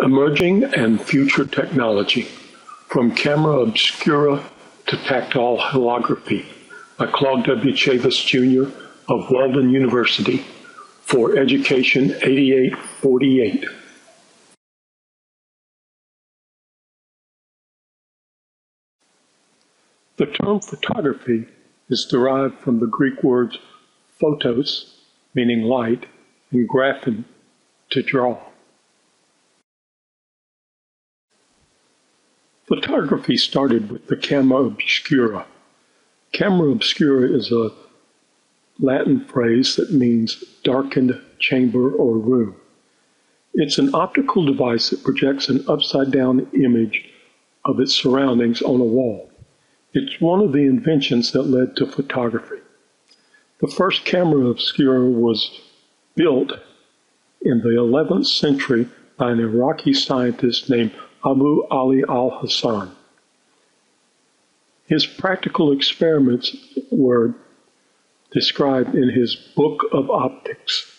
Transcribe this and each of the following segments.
Emerging and Future Technology, From Camera Obscura to Tactile Holography, by Claude W. Chavis, Jr. of Walden University, for Education 8848. The term photography is derived from the Greek words photos, meaning light, and graphen, to draw. Photography started with the camera obscura. Camera obscura is a Latin phrase that means darkened chamber or room. It's an optical device that projects an upside-down image of its surroundings on a wall. It's one of the inventions that led to photography. The first camera obscura was built in the 11th century by an Iraqi scientist named Abu Ali al-Hassan. His practical experiments were described in his Book of Optics.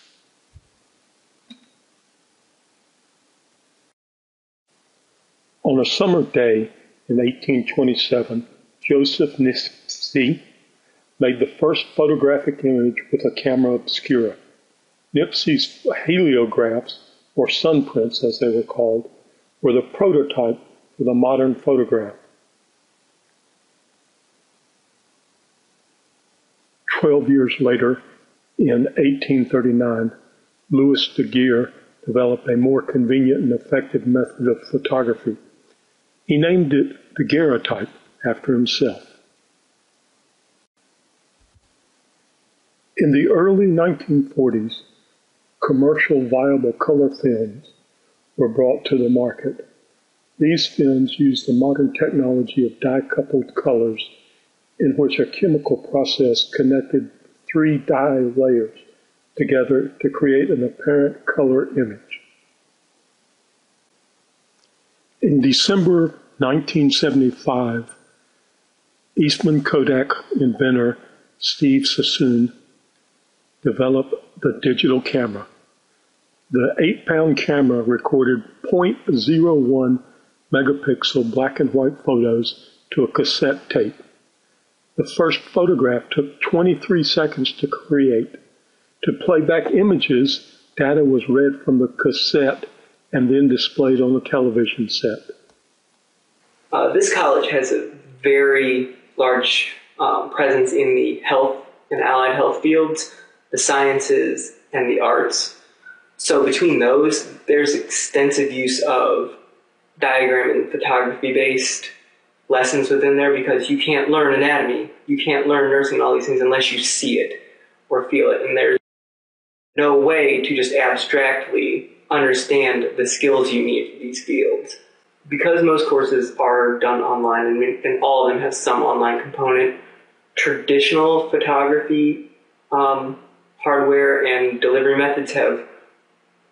On a summer day in 1827, Joseph Nipsey made the first photographic image with a camera obscura. Nipsey's heliographs, or sunprints as they were called, were the prototype for the modern photograph. 12 years later, in 1839, Louis Daguerre developed a more convenient and effective method of photography. He named it daguerreotype after himself. In the early 1940s, commercial viable color films were brought to the market. These films use the modern technology of dye-coupled colors, in which a chemical process connected 3 dye layers together to create an apparent color image. In December 1975, Eastman Kodak inventor Steve Sassoon developed the digital camera. The 8-pound camera recorded 0.01 megapixel black and white photos to a cassette tape. The first photograph took 23 seconds to create. To play back images, data was read from the cassette and then displayed on the television set. This college has a very large presence in the health and allied health fields, the sciences, and the arts. So between those, there's extensive use of diagram and photography-based lessons within there, because you can't learn anatomy, you can't learn nursing, all these things unless you see it or feel it. And there's no way to just abstractly understand the skills you need for these fields. Because most courses are done online, and all of them have some online component, traditional photography hardware and delivery methods have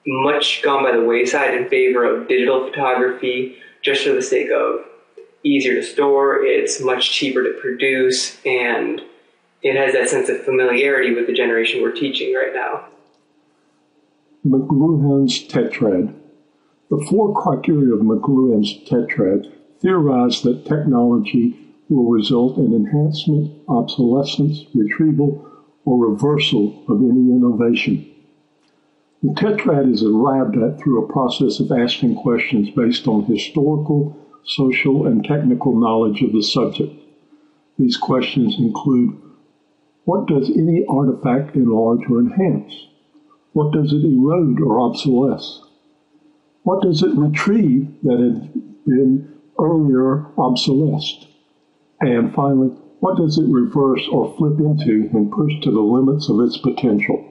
much gone by the wayside in favor of digital photography, just for the sake of easier to store, it's much cheaper to produce, and it has that sense of familiarity with the generation we're teaching right now. McLuhan's tetrad. The 4 criteria of McLuhan's tetrad theorize that technology will result in enhancement, obsolescence, retrieval, or reversal of any innovation. The tetrad is arrived at through a process of asking questions based on historical, social, and technical knowledge of the subject. These questions include: what does any artifact enlarge or enhance? What does it erode or obsolesce? What does it retrieve that had been earlier obsolesced? And finally, what does it reverse or flip into when pushed to the limits of its potential?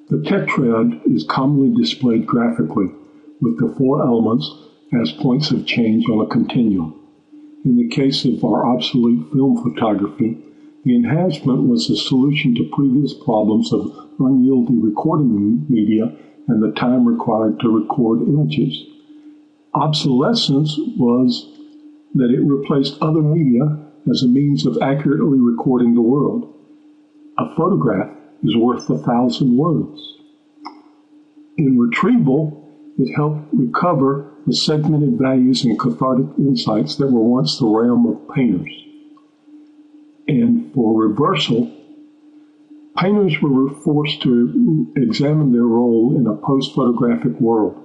The tetrad is commonly displayed graphically, with the 4 elements as points of change on a continuum. In the case of our obsolete film photography, the enhancement was a solution to previous problems of unyielding recording media and the time required to record images. Obsolescence was that it replaced other media as a means of accurately recording the world. A photograph is worth 1,000 words. In retrieval, It helped recover the segmented values and cathartic insights that were once the realm of painters. And for reversal, painters were forced to examine their role in a post-photographic world.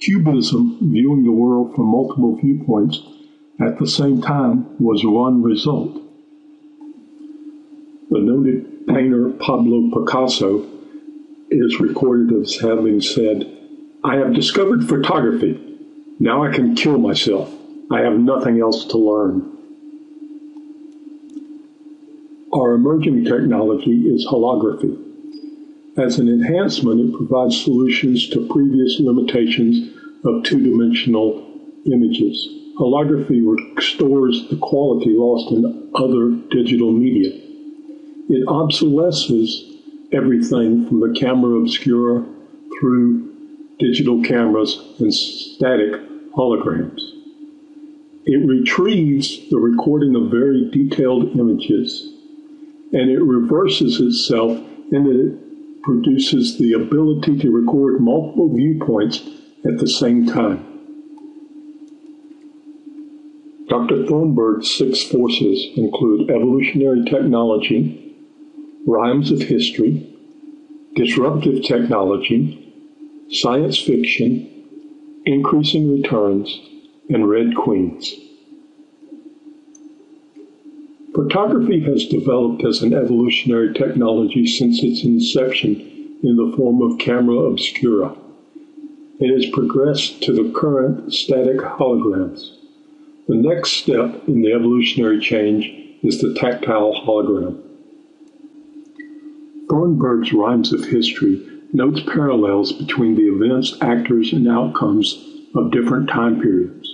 Cubism, viewing the world from multiple viewpoints at the same time, was one result. The noted painter Pablo Picasso is recorded as having said, "I have discovered photography. Now I can kill myself. I have nothing else to learn." Our emerging technology is holography. As an enhancement, it provides solutions to previous limitations of two-dimensional images. Holography restores the quality lost in other digital media. It obsolesces everything from the camera obscura through digital cameras and static holograms. It retrieves the recording of very detailed images, and it reverses itself in that it produces the ability to record multiple viewpoints at the same time. Dr. Thornburg's 6 forces include evolutionary technology, rhymes of history, disruptive technology, science fiction, increasing returns, and red queens. Photography has developed as an evolutionary technology since its inception in the form of camera obscura. It has progressed to the current static holograms. The next step in the evolutionary change is the tactile hologram. Thornburg's Rhymes of History notes parallels between the events, actors, and outcomes of different time periods.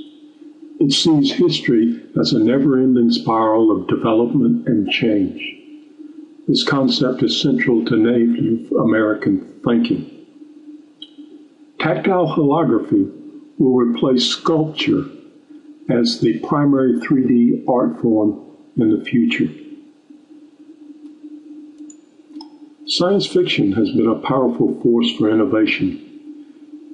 It sees history as a never-ending spiral of development and change. This concept is central to Native American thinking. Tactile holography will replace sculpture as the primary 3D art form in the future. Science fiction has been a powerful force for innovation.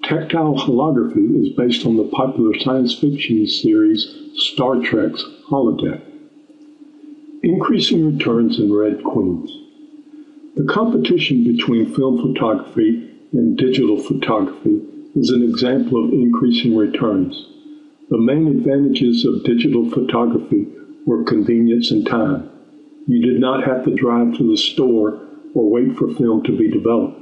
Tactile holography is based on the popular science fiction series Star Trek's holodeck. Increasing returns and red queens. The competition between film photography and digital photography is an example of increasing returns. The main advantages of digital photography were convenience and time. You did not have to drive to the store or wait for film to be developed.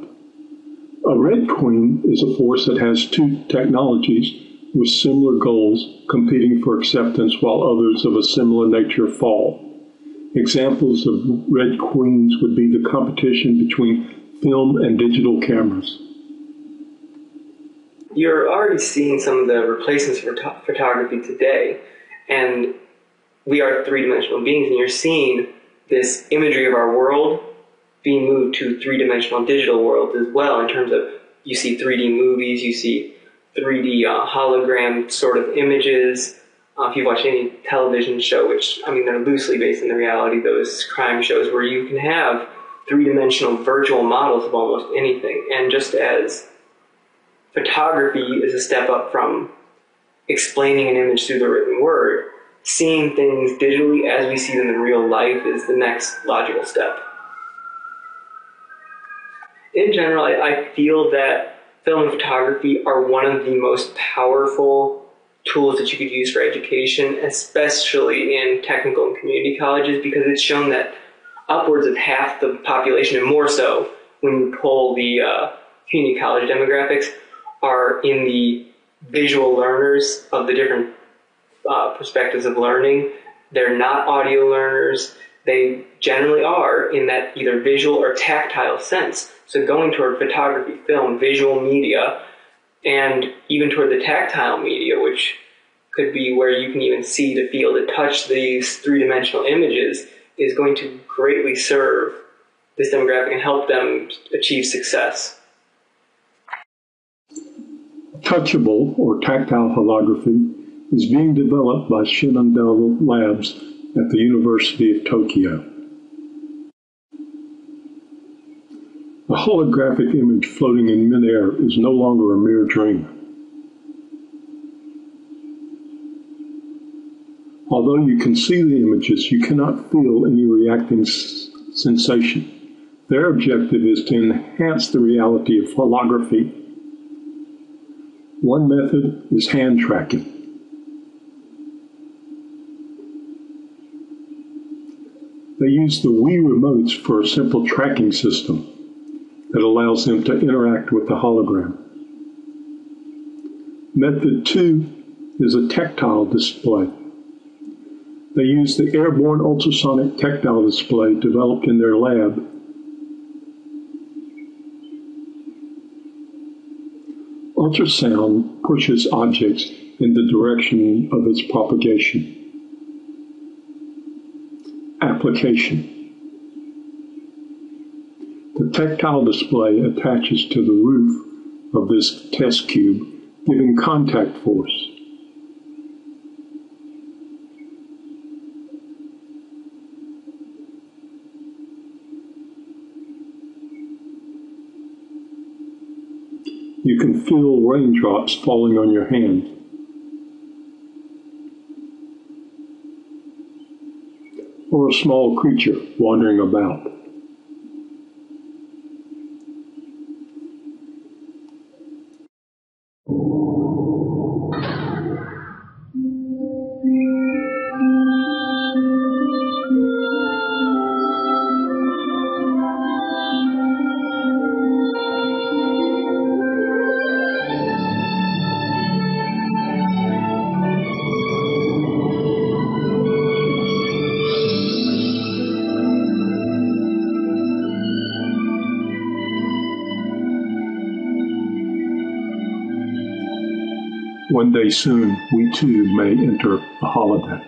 A red queen is a force that has 2 technologies with similar goals competing for acceptance while others of a similar nature fall. Examples of red queens would be the competition between film and digital cameras. You're already seeing some of the replacements for photography today, and we are 3-dimensional beings, and you're seeing this imagery of our world being moved to 3-dimensional digital worlds as well, in terms of you see 3D movies, you see 3D hologram sort of images. If you watch any television show, which, I mean, they're loosely based on the reality, those crime shows where you can have 3-dimensional virtual models of almost anything. And just as photography is a step up from explaining an image through the written word, seeing things digitally as we see them in real life is the next logical step. In general, I feel that film and photography are one of the most powerful tools that you could use for education, especially in technical and community colleges, because it's shown that upwards of half the population, and more so when you pull the community college demographics, are in the visual learners of the different perspectives of learning. They're not audio learners. They generally are in that either visual or tactile sense. So going toward photography, film, visual media, and even toward the tactile media, which could be where you can even see, to feel, to touch these 3-dimensional images, is going to greatly serve this demographic and help them achieve success. Touchable or tactile holography is being developed by Shenandoah Labs at the University of Tokyo. A holographic image floating in midair is no longer a mere dream. Although you can see the images, you cannot feel any reacting sensation. Their objective is to enhance the reality of holography. One method is hand tracking. They use the Wii remotes for a simple tracking system that allows them to interact with the hologram. Method 2 is a tactile display. They use the airborne ultrasonic tactile display developed in their lab. Ultrasound pushes objects in the direction of its propagation. Application. The tactile display attaches to the roof of this test cube, giving contact force. You can feel raindrops falling on your hand. Or a small creature wandering about. One day soon, we too may enter a holodeck.